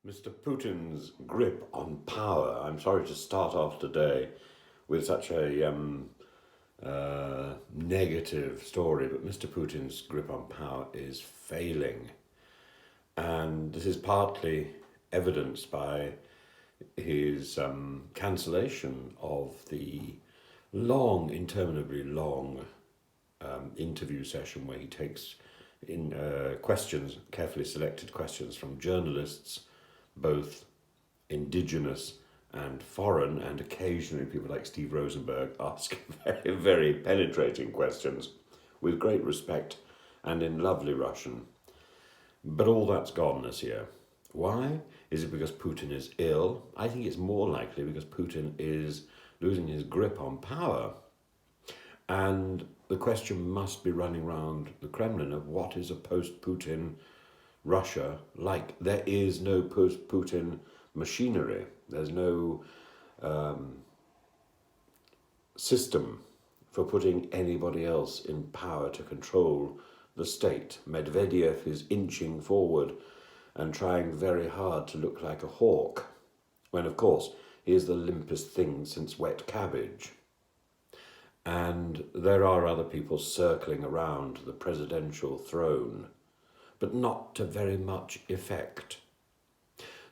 Mr. Putin's grip on power. I'm sorry to start off today with such a negative story, but Mr. Putin's grip on power is failing. And this is partly evidenced by his cancellation of the interminably long interview session where he takes in questions, carefully selected questions from journalists, both indigenous and foreign, and occasionally people like Steve Rosenberg ask very, very penetrating questions with great respect and in lovely Russian. But all that's gone this year. Why? Is it because Putin is ill? I think it's more likely because Putin is losing his grip on power. And the question must be running around the Kremlin of what is a post-Putin Russia like. There is no post-Putin machinery. There's no system for putting anybody else in power to control the state. Medvedev is inching forward and trying very hard to look like a hawk, when of course he is the limpest thing since wet cabbage. And there are other people circling around the presidential throne, but not to very much effect.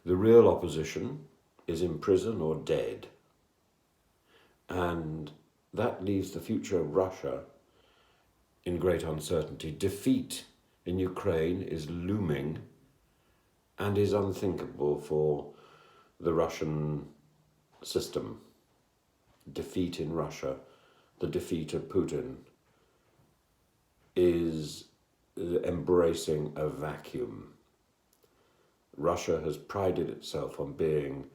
The real opposition is in prison or dead. And that leaves the future of Russia in great uncertainty. Defeat in Ukraine is looming and is unthinkable for the Russian system. Defeat in Russia, the defeat of Putin, is embracing a vacuum. Russia has prided itself on being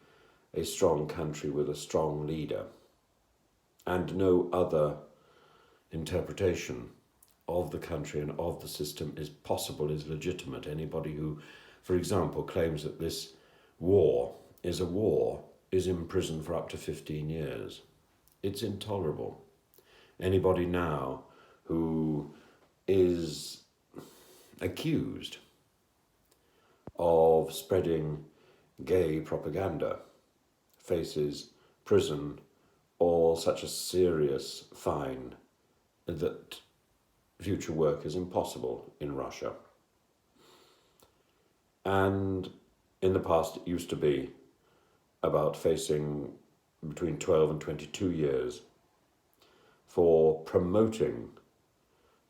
a strong country with a strong leader, and no other interpretation of the country and of the system is possible, is legitimate. Anybody who, for example, claims that this war is a war is in prison for up to 15 years. It's intolerable. Anybody now who is accused of spreading gay propaganda faces prison or such a serious fine that future work is impossible in Russia. And in the past it used to be about facing between 12 and 22 years for promoting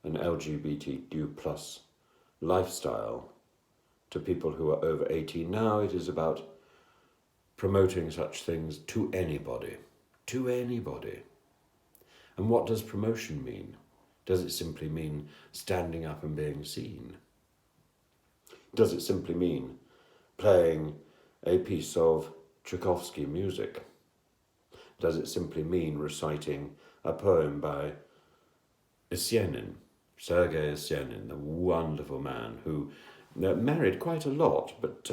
an LGBTQ plus lifestyle to people who are over 18. Now it is about promoting such things to anybody. To anybody. And what does promotion mean? Does it simply mean standing up and being seen? Does it simply mean playing a piece of Tchaikovsky music? Does it simply mean reciting a poem by Sergei Yesenin, the wonderful man who married quite a lot, but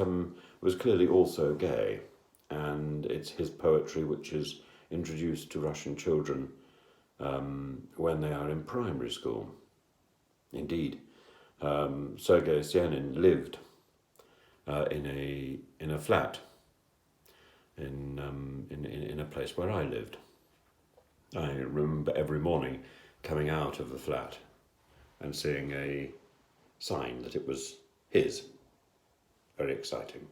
was clearly also gay. And it's his poetry which is introduced to Russian children when they are in primary school. Indeed, Sergei Yesenin lived in a flat in a place where I lived. I remember every morning coming out of the flat and seeing a sign that it was his. Very exciting.